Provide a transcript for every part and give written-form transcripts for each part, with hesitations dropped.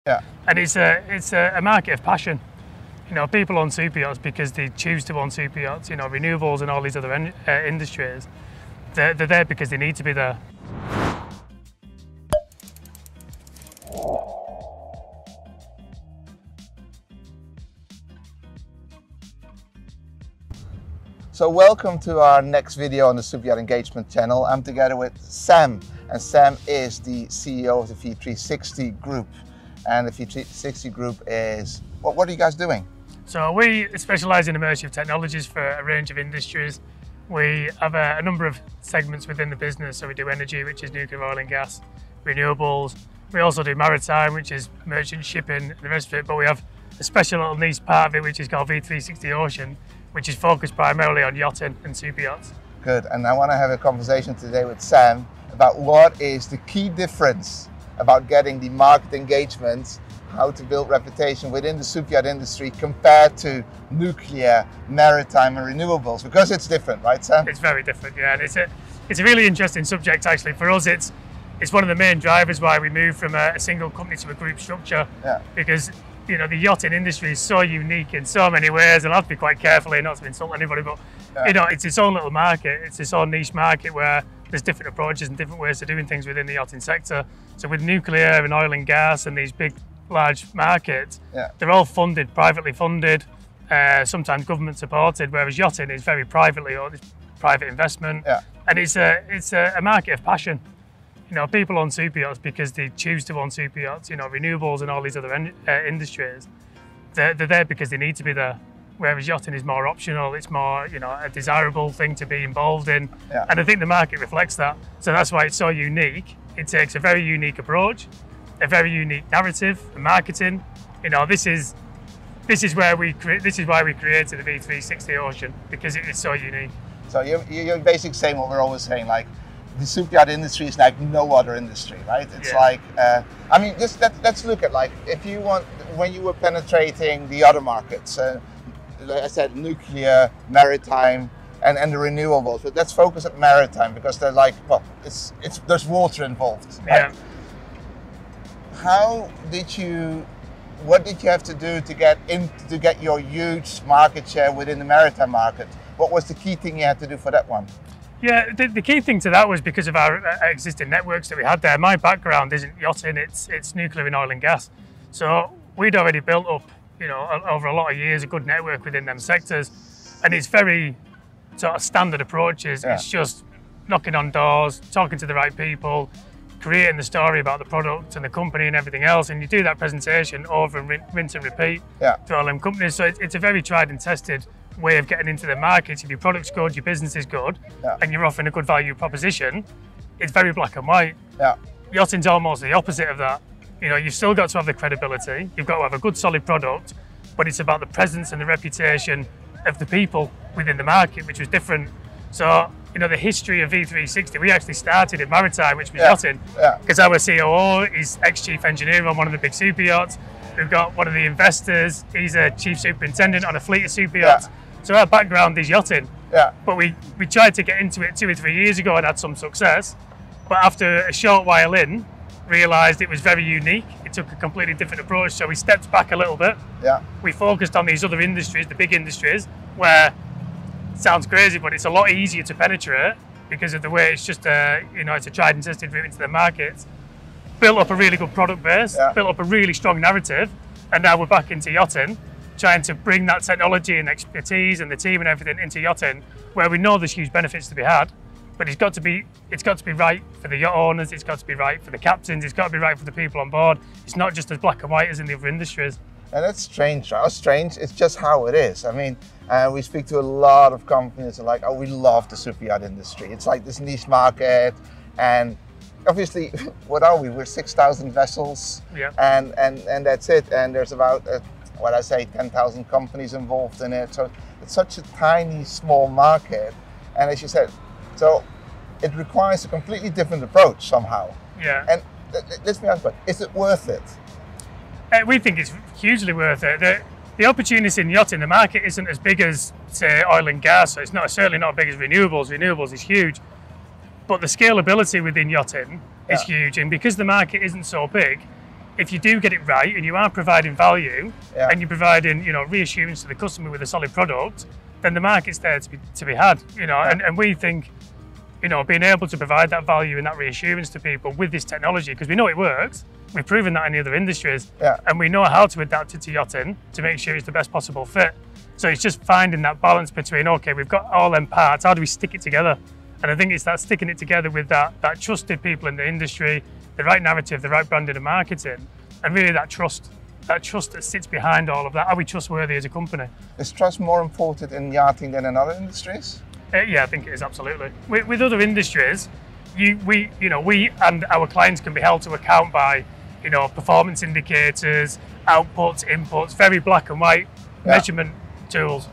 Yeah. And it's a market of passion. You know, people own super yachts because they choose to own super yachts. You know, renewables and all these other industries, they're there because they need to be there. So welcome to our next video on the Superyacht Engagement channel. I'm together with Sam, and Sam is the CEO of the V360 Group. And the V360 Group is, what are you guys doing? So we specialise in immersive technologies for a range of industries. We have a number of segments within the business. So we do energy, which is nuclear, oil and gas, renewables. We also do maritime, which is merchant shipping and the rest of it. But we have a special little niche part of it, which is called V360 Ocean, which is focused primarily on yachting and super yachts. Good, and I want to have a conversation today with Sam about what is the key difference about getting the market engagement, how to build reputation within the superyacht industry compared to nuclear, maritime and renewables, because it's different, right Sam? It's very different, yeah, and it's a really interesting subject actually. For us, it's one of the main drivers why we moved from a single company to a group structure, because you know, the yachting industry is so unique in so many ways, and I have to be quite careful here not to insult anybody, but you know, it's its own little market, it's its own niche market where there's different approaches and different ways of doing things within the yachting sector. So with nuclear and oil and gas and these big, large markets, they're all funded, privately funded, sometimes government supported, whereas yachting is very privately owned, it's private investment, and it's a market of passion. You know, people own super yachts because they choose to own super yachts. You know, renewables and all these other industries, they're there because they need to be there. Whereas yachting is more optional, it's more, you know, a desirable thing to be involved in. And I think the market reflects that. So that's why it's so unique. It takes a very unique approach, a very unique narrative, and marketing. You know, this is why we created the V360 Ocean, because it is so unique. So you're basically saying what we're always saying, like, the superyacht industry is like no other industry, right? It's like, I mean, just let's look at, like, if you want, when you were penetrating the other markets, like I said, nuclear, maritime, and the renewables, but let's focus at maritime because they're like, well, there's water involved, right? What did you have to do to get your huge market share within the maritime market? What was the key thing you had to do for that one? Yeah, the key thing to that was because of our existing networks that we had there. My background isn't yachting, it's nuclear and oil and gas. So we'd already built up, you know, over a lot of years, a good network within them sectors. And it's very sort of standard approaches. It's just knocking on doors, talking to the right people, creating the story about the product and the company and everything else. And you do that presentation over and rinse and repeat to all them companies. So it's a very tried and tested way of getting into the market. If your product's good, your business is good, and you're offering a good value proposition, it's very black and white. Yachting's almost the opposite of that. You know, you've still got to have the credibility, you've got to have a good solid product, but it's about the presence and the reputation of the people within the market, which was different. So, you know, the history of V360, we actually started in maritime, which was yachting, because our COO is ex-chief engineer on one of the big super yachts. We've got one of the investors, he's a chief superintendent on a fleet of super yachts. So our background is yachting, but we tried to get into it 2 or 3 years ago and had some success. But after a short while in, realised it was very unique. It took a completely different approach. So we stepped back a little bit. We focused on these other industries, the big industries, where it sounds crazy, but it's a lot easier to penetrate because of the way it's just you know, it's a tried and tested route into the markets. Built up a really good product base, built up a really strong narrative, and now we're back into yachting, trying to bring that technology and expertise and the team and everything into yachting, where we know there's huge benefits to be had, but it's got to be right for the yacht owners, it's got to be right for the captains, it's got to be right for the people on board. It's not just as black and white as in the other industries. And that's strange, right? Strange, it's just how it is. I mean, we speak to a lot of companies that are like, oh, we love the superyacht industry. It's like this niche market, and obviously, what are we? We're 6,000 vessels, and that's it. And there's about, 10,000 companies involved in it. So it's such a tiny, small market. And as you said, so it requires a completely different approach somehow. And let's be honest, but is it worth it? We think it's hugely worth it. The opportunity in yachting, the market isn't as big as, say, oil and gas. So it's certainly not as big as renewables. Renewables is huge. But the scalability within yachting is huge. And because the market isn't so big, if you do get it right and you are providing value Yeah. and you're providing, reassurance to the customer with a solid product, then the market's there to be had, and we think, being able to provide that value and that reassurance to people with this technology, because we know it works, we've proven that in the other industries, and we know how to adapt it to yachting to make sure it's the best possible fit. So it's just finding that balance between, okay, we've got all them parts, how do we stick it together? And I think it's that sticking it together with that trusted people in the industry, the right narrative, the right branding and marketing, and really that trust that sits behind all of that. Are we trustworthy as a company? Is trust more important in yachting than in other industries? Yeah, I think it is, absolutely. With other industries, we and our clients can be held to account by, performance indicators, outputs, inputs, very black and white measurement tools.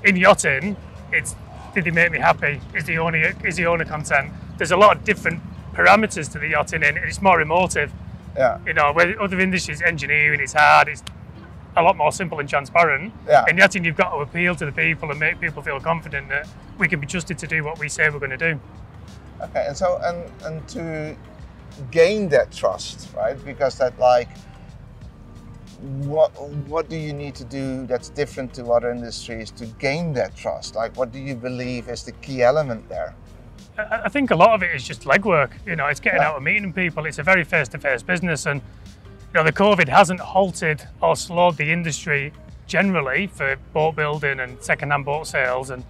In yachting, it's, did they make me happy? Is the owner content? There's a lot of different parameters to the yachting, and it's more emotive. Yeah. Where other industries, engineering, it's hard, it's a lot more simple and transparent. Yeah. In yachting, you've got to appeal to the people and make people feel confident that we can be trusted to do what we say we're going to do. Okay, and so and to gain that trust, right? Because that, like, what do you need to do that's different to other industries to gain that trust? Like, what do you believe is the key element there? I think a lot of it is just legwork. It's getting out and meeting people. It's a very face-to-face business, and the COVID hasn't halted or slowed the industry generally for boat building and second-hand boat sales and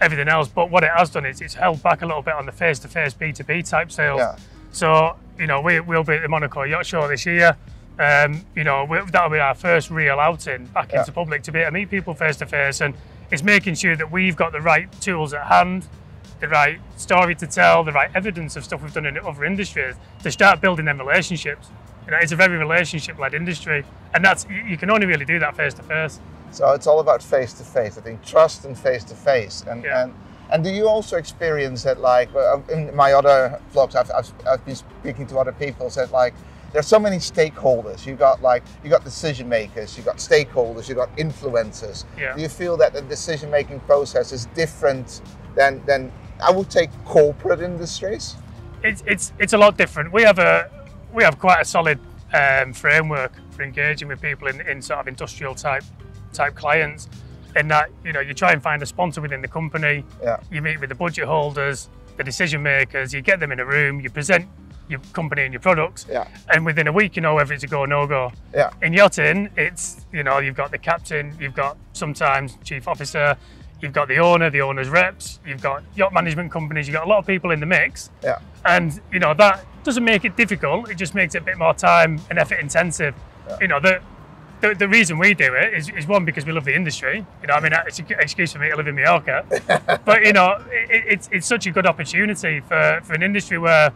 everything else. But what it has done is it's held back a little bit on the face-to-face B2B type sales. Yeah. So we'll be at the Monaco Yacht Show this year. That'll be our first real outing back into public to be able to meet people face-to-face, and it's making sure that we've got the right tools at hand, the right story to tell, the right evidence of stuff we've done in other industries to start building them relationships. It's a very relationship-led industry, and you can only really do that face-to-face. So it's all about face-to-face. I think trust and face-to-face. And do you also experience that, like, in my other vlogs, I've been speaking to other people, said, like, there's so many stakeholders. You got decision makers, you got stakeholders, you got influencers. Yeah. Do you feel that the decision-making process is different than I would take corporate industries? It's a lot different. We have quite a solid framework for engaging with people in sort of industrial type clients, in that you try and find a sponsor within the company. Yeah. You meet with the budget holders, the decision makers, you get them in a room, you present your company and your products, and within a week you know whether it's a go or no go. Yeah. In yachting, it's you've got the captain, you've got sometimes chief officer, you've got the owner's reps, you've got yacht management companies, you've got a lot of people in the mix. Yeah. And that doesn't make it difficult, it just makes it a bit more time and effort intensive. Yeah. The reason we do it is one, because we love the industry. It's an excuse for me to live in Mallorca. But it's such a good opportunity for an industry where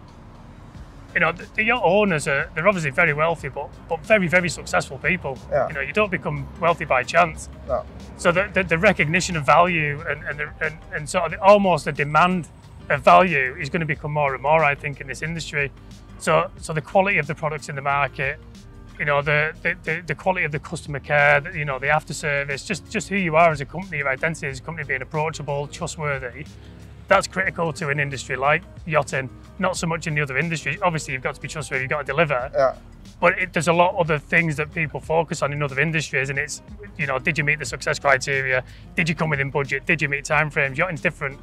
the yacht owners they're obviously very wealthy, but very, very successful people. Yeah. You don't become wealthy by chance. No. So the recognition of value and sort of almost the demand of value is going to become more and more, I think, in this industry. So the quality of the products in the market, the quality of the customer care, the after service, just who you are as a company, your identity as a company being approachable, trustworthy. That's critical to an industry like yachting, not so much in the other industries. Obviously, you've got to be trustworthy, you've got to deliver. Yeah. But there's a lot of other things that people focus on in other industries, and it's, did you meet the success criteria? Did you come within budget? Did you meet timeframes? Yachting's different.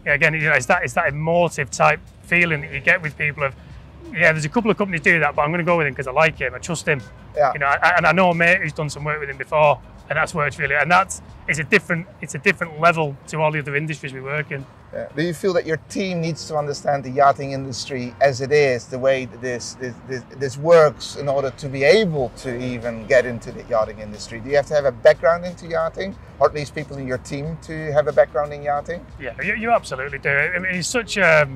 Again, it's that emotive type feeling that you get with people of, there's a couple of companies do that, but I'm going to go with him because I like him, I trust him. Yeah. And I know a mate who's done some work with him before, and that's worked really. And it's a different level to all the other industries we work in. Yeah. Do you feel that your team needs to understand the yachting industry as it is, the way that this works, in order to be able to even get into the yachting industry? Do you have to have a background into yachting, or at least people in your team to have a background in yachting? Yeah, you absolutely do. It's such a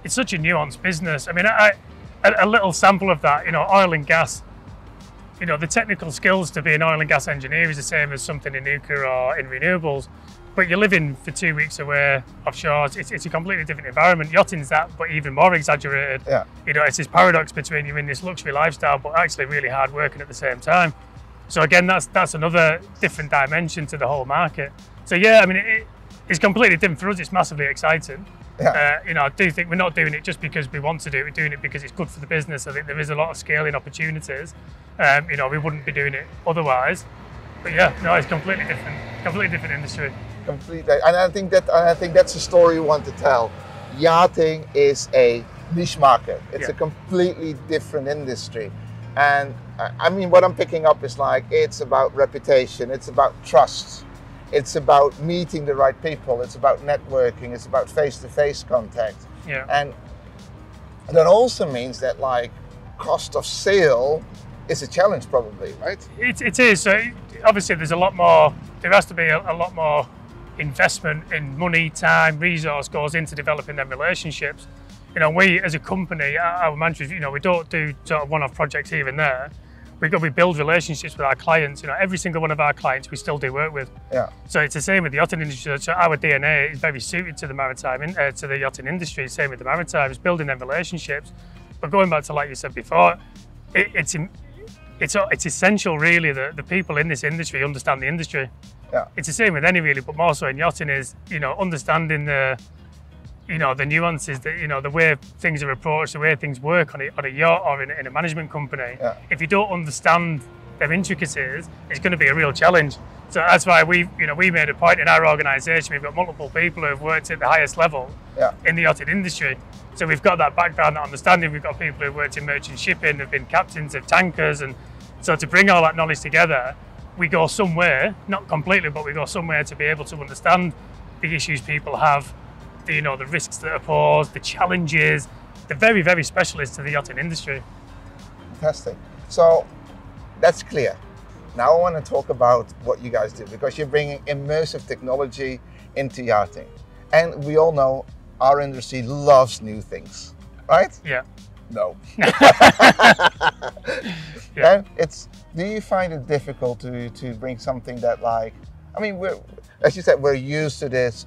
nuanced business. A little sample of that, oil and gas. The technical skills to be an oil and gas engineer is the same as something in nuclear or in renewables. But you're living for 2 weeks away offshore. It's a completely different environment. Yachting's that, but even more exaggerated. Yeah. It's this paradox between you're in this luxury lifestyle, but actually really hard working at the same time. So again, that's another different dimension to the whole market. So yeah, it's completely different. For us, it's massively exciting. Yeah. You know, I do think we're not doing it just because we want to do it. We're doing it because it's good for the business. I think there is a lot of scaling opportunities. You know, we wouldn't be doing it otherwise. But yeah, no, it's completely different industry. Completely, and I think that's the story we want to tell. Yachting is a niche market. It's a completely different industry, and I mean, what I'm picking up is like it's about reputation, it's about trust, it's about meeting the right people, it's about networking, it's about face-to-face contact. Yeah. And that also means that like cost of sale is a challenge, probably, right? It is. So obviously, there's a lot more. There has to be a lot more investment in money, time, resource goes into developing them relationships. You know, we as a company, our mantra is, you know, we don't do sort of one-off projects here and there. We build relationships with our clients. You know, every single one of our clients we still do work with. Yeah. So it's the same with the yachting industry. So our DNA is very suited to the to the yachting industry. Same with the maritime, is building them relationships. But going back to like you said before, it's essential really that the people in this industry understand the industry. Yeah. It's the same with any really, but more so in yachting is, you know, understanding the, you know, the nuances, that, you know, the way things are approached, the way things work on a yacht or in a management company. Yeah. If you don't understand their intricacies, it's going to be a real challenge. So that's why we made a point in our organisation. We've got multiple people who have worked at the highest level in the yachting industry. So we've got that background, that understanding. We've got people who've worked in merchant shipping, have been captains of tankers, and so to bring all that knowledge together, we go somewhere, not completely, but we go somewhere to be able to understand the issues people have, the risks that are posed, the challenges. They're very, very specialist to the yachting industry. Fantastic. So that's clear. Now I want to talk about what you guys do, because you're bringing immersive technology into yachting. And we all know our industry loves new things, right? Yeah. No. Yeah. Do you find it difficult to bring something that, like, I mean, as you said, we're used to this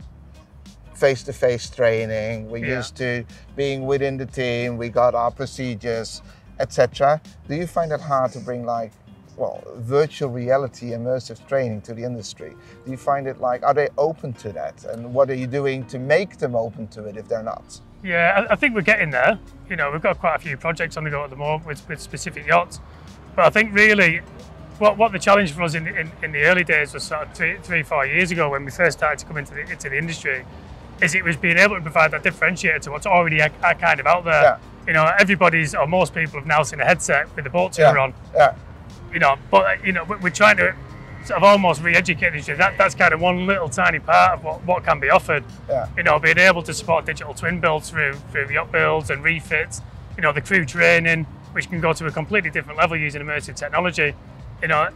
face-to-face training, we're used to being within the team, we got our procedures, etc. Do you find it hard to bring, like, well, virtual reality immersive training to the industry? Do you find it, like, are they open to that? And what are you doing to make them open to it if they're not? Yeah, I think we're getting there. You know, we've got quite a few projects on the go at the moment with specific yachts. But I think really what the challenge for us in the early days was sort of 3-4 years ago when we first started to come into the industry, is it was being able to provide that differentiator to what's already kind of out there. Yeah. You know, everybody's, or most people have now seen a headset with the boat tour on. Yeah. You know, but you know, we're trying to sort of almost re-educate the industry. That's kind of one little tiny part of what can be offered. Yeah. You know, being able to support digital twin builds through yacht builds and refits. You know, the crew training, which can go to a completely different level using immersive technology. You know,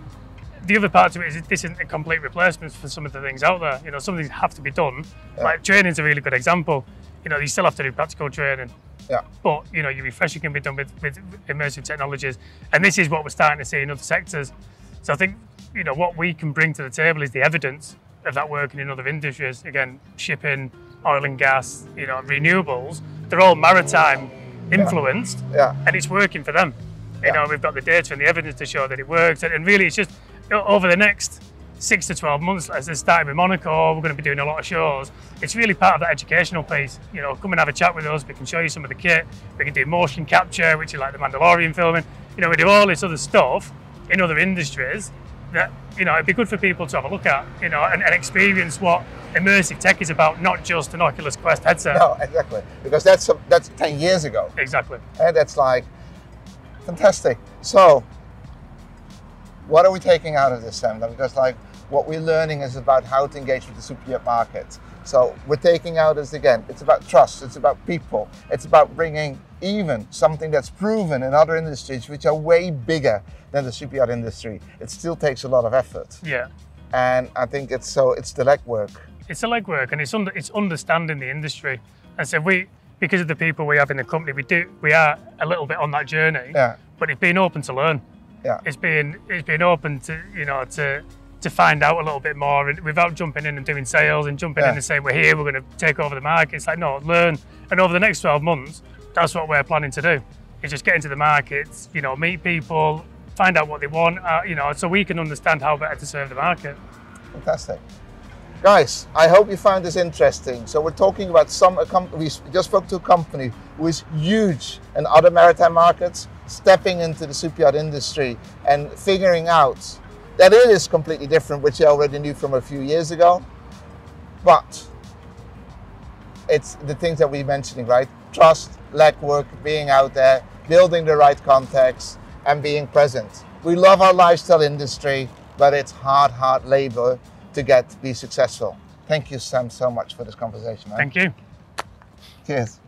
the other part to it is this isn't a complete replacement for some of the things out there. You know, some things have to be done. Yeah. Like training's a really good example. You know, you still have to do practical training. Yeah. But you know, your refresher can be done with immersive technologies, and this is what we're starting to see in other sectors. So I think, you know, what we can bring to the table is the evidence of that working in other industries. Again, shipping, oil and gas, you know, renewables. They're all maritime influenced, and it's working for them. You know, we've got the data and the evidence to show that it works, and really, it's just over the next 6 to 12 months, as they're starting with Monaco, we're going to be doing a lot of shows. It's really part of that educational piece. You know, come and have a chat with us. We can show you some of the kit. We can do motion capture, which is like the Mandalorian filming. You know, we do all this other stuff in other industries that, you know, it'd be good for people to have a look at, you know, and experience what immersive tech is about, not just an Oculus Quest headset. No, exactly, because that's 10 years ago. Exactly. And that's like fantastic. So what are we taking out of this, Sam? Because like what we're learning is about how to engage with the superyacht market. So we're taking out is, again, it's about trust, it's about people, it's about bringing even something that's proven in other industries which are way bigger than the superyacht industry. It still takes a lot of effort. Yeah. And I think it's the legwork. It's the legwork, and it's understanding the industry. And so because of the people we have in the company, we are a little bit on that journey. Yeah. But it's being open to learn. Yeah. It's being open to, you know, to find out a little bit more, and without jumping in and doing sales and jumping in and saying we're here, we're going to take over the market. It's like, no, learn. And over the next 12 months, that's what we're planning to do. Is just get into the markets, you know, meet people, find out what they want, you know, so we can understand how better to serve the market. Fantastic. Guys, I hope you found this interesting. So we're talking about we just spoke to a company who is huge in other maritime markets, stepping into the superyacht industry and figuring out that it is completely different, which you already knew from a few years ago. But it's the things that we're mentioning, right? Trust, legwork, being out there, building the right contacts, and being present. We love our lifestyle industry, but it's hard labor to be successful. Thank you, Sam, so much for this conversation, man. Thank you. Cheers.